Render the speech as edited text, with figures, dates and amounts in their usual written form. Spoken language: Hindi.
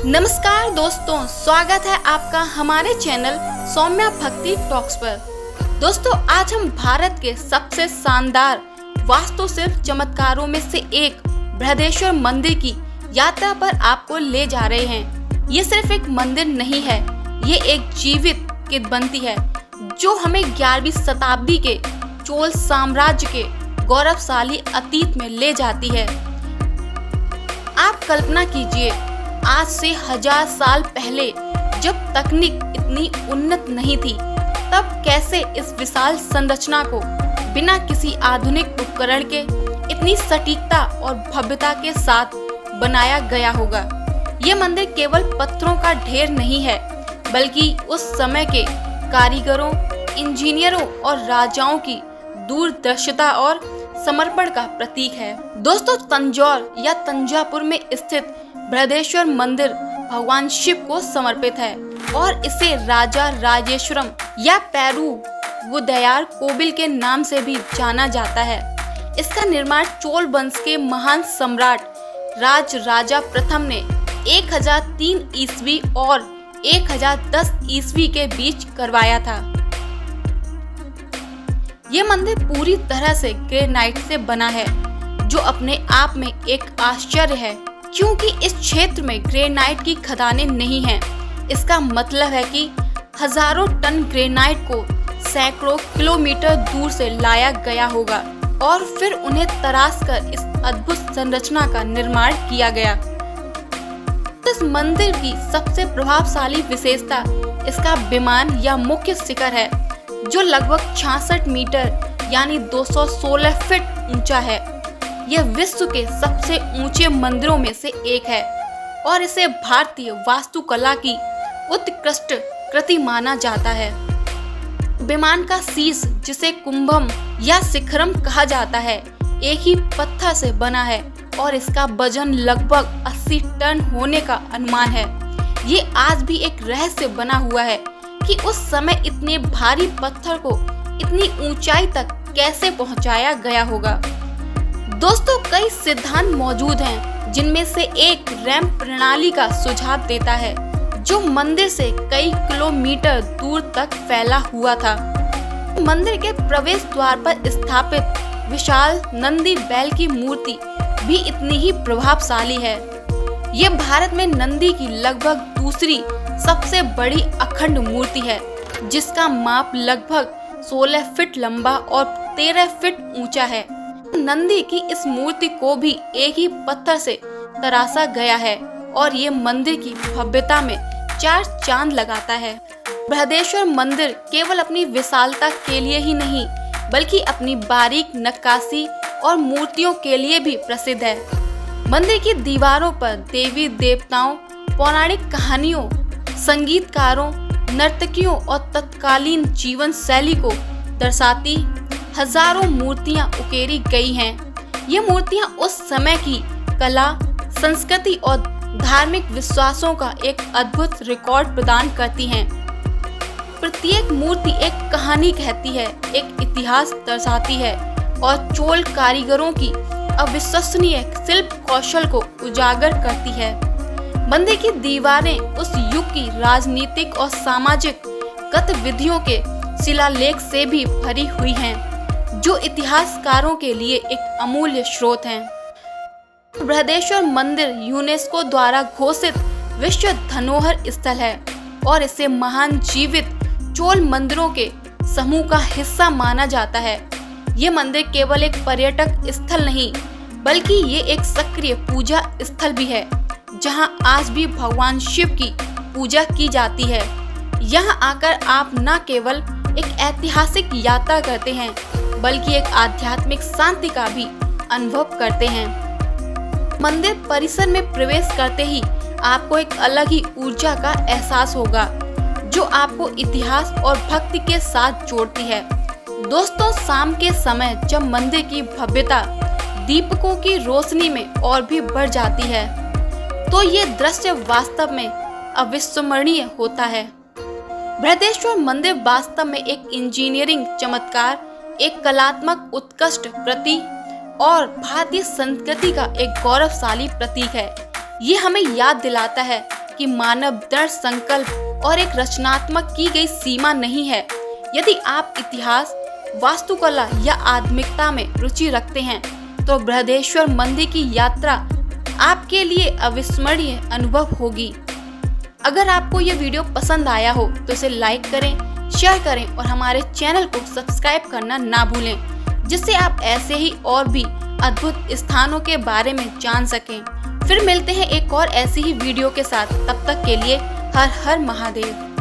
नमस्कार दोस्तों, स्वागत है आपका हमारे चैनल सौम्या भक्ति टॉक्स पर। दोस्तों, आज हम भारत के सबसे शानदार वास्तुशिल्प चमत्कारों में से एक बृहदेश्वर मंदिर की यात्रा पर आपको ले जा रहे हैं। ये सिर्फ एक मंदिर नहीं है, ये एक जीवित किंवदंती है जो हमें 11वीं शताब्दी के चोल साम्राज्य के गौरवशाली अतीत में ले जाती है। आप कल्पना कीजिए, आज से 1000 साल पहले जब तकनीक इतनी उन्नत नहीं थी, तब कैसे इस विशाल संरचना को बिना किसी आधुनिक उपकरण के इतनी सटीकता और भव्यता के साथ बनाया गया होगा। ये मंदिर केवल पत्थरों का ढेर नहीं है, बल्कि उस समय के कारीगरों, इंजीनियरों और राजाओं की दूरदर्शिता और समर्पण का प्रतीक है। दोस्तों, तंजौर या तंजापुर में स्थित बृहदेश्वर मंदिर भगवान शिव को समर्पित है और इसे राजा राजेश्वरम या पेरुवुदैयार कोविल के नाम से भी जाना जाता है। इसका निर्माण चोल वंश के महान सम्राट राजा प्रथम ने 1003 ईस्वी और 1010 ईस्वी के बीच करवाया था। ये मंदिर पूरी तरह से ग्रेनाइट से बना है, जो अपने आप में एक आश्चर्य है, क्योंकि इस क्षेत्र में ग्रेनाइट की खदानें नहीं हैं। इसका मतलब है कि हजारों टन ग्रेनाइट को सैकड़ों किलोमीटर दूर से लाया गया होगा और फिर उन्हें तराशकर इस अद्भुत संरचना का निर्माण किया गया। इस मंदिर की सबसे प्रभावशाली विशेषता इसका विमान या मुख्य शिखर है, जो लगभग 66 मीटर यानी 216 फीट ऊंचा है। यह विश्व के सबसे ऊंचे मंदिरों में से एक है और इसे भारतीय वास्तुकला की उत्कृष्ट कृति माना जाता है। विमान का शीर्ष, जिसे कुंभम या शिखरम कहा जाता है, एक ही पत्थर से बना है और इसका वजन लगभग 80 टन होने का अनुमान है। ये आज भी एक रहस्य बना हुआ है कि उस समय इतने भारी पत्थर को इतनी ऊंचाई तक कैसे पहुंचाया गया होगा। दोस्तों, कई सिद्धांत मौजूद हैं, जिनमें से एक रैंप प्रणाली का सुझाव देता है, जो मंदिर से कई किलोमीटर दूर तक फैला हुआ था। मंदिर के प्रवेश द्वार पर स्थापित विशाल नंदी बैल की मूर्ति भी इतनी ही प्रभावशाली है। ये भारत में नंदी की लगभग दूसरी सबसे बड़ी अखंड मूर्ति है, जिसका माप लगभग 16 फीट लंबा और 13 फीट ऊंचा है। नंदी की इस मूर्ति को भी एक ही पत्थर से तराशा गया है और ये मंदिर की भव्यता में 4 चांद लगाता है। बृहदेश्वर मंदिर केवल अपनी विशालता के लिए ही नहीं, बल्कि अपनी बारीक नक्काशी और मूर्तियों के लिए भी प्रसिद्ध है। मंदिर की दीवारों पर देवी देवताओं, पौराणिक कहानियों, संगीतकारों, नर्तकियों और तत्कालीन जीवन शैली को दर्शाती हजारों मूर्तियां उकेरी गई हैं। ये मूर्तियां उस समय की कला, संस्कृति और धार्मिक विश्वासों का एक अद्भुत रिकॉर्ड प्रदान करती हैं। प्रत्येक मूर्ति एक कहानी कहती है, एक इतिहास दर्शाती है और चोल कारीगरों की अविश्वसनीय शिल्प कौशल को उजागर करती है। मंदिर की दीवारें उस युग की राजनीतिक और सामाजिक गतिविधियों के शिलालेख से भी भरी हुई हैं, जो इतिहासकारों के लिए एक अमूल्य स्रोत हैं। बृहदेश्वर मंदिर यूनेस्को द्वारा घोषित विश्व धरोहर स्थल है और इसे महान जीवित चोल मंदिरों के समूह का हिस्सा माना जाता है। ये मंदिर केवल एक पर्यटक स्थल नहीं, बल्कि ये एक सक्रिय पूजा स्थल भी है, जहां आज भी भगवान शिव की पूजा की जाती है। यहाँ आकर आप न केवल एक ऐतिहासिक यात्रा करते हैं, बल्कि एक आध्यात्मिक शांति का भी अनुभव करते हैं। मंदिर परिसर में प्रवेश करते ही आपको एक अलग ही ऊर्जा का एहसास होगा, जो आपको इतिहास और भक्ति के साथ जोड़ती है। दोस्तों, शाम के समय जब मंदिर की भव्यता दीपकों की रोशनी में और भी बढ़ जाती है, तो ये दृश्य वास्तव में अविस्मरणीय होता है। बृहदेश्वर मंदिर वास्तव में एक इंजीनियरिंग चमत्कार, एक कलात्मक उत्कृष्ट प्रति और भारतीय संस्कृति का एक गौरवशाली प्रतीक है। ये हमें याद दिलाता है कि मानव दृढ़ संकल्प और एक रचनात्मक की गई सीमा नहीं है। यदि आप इतिहास, वास्तुकला या आध्यात्मिकता में रुचि रखते हैं तो बृहदेश्वर मंदिर की यात्रा आपके लिए अविस्मरणीय अनुभव होगी। अगर आपको ये वीडियो पसंद आया हो तो इसे लाइक करें, शेयर करें और हमारे चैनल को सब्सक्राइब करना ना भूलें, जिससे आप ऐसे ही और भी अद्भुत स्थानों के बारे में जान सकें। फिर मिलते हैं एक और ऐसी ही वीडियो के साथ। तब तक के लिए हर हर महादेव।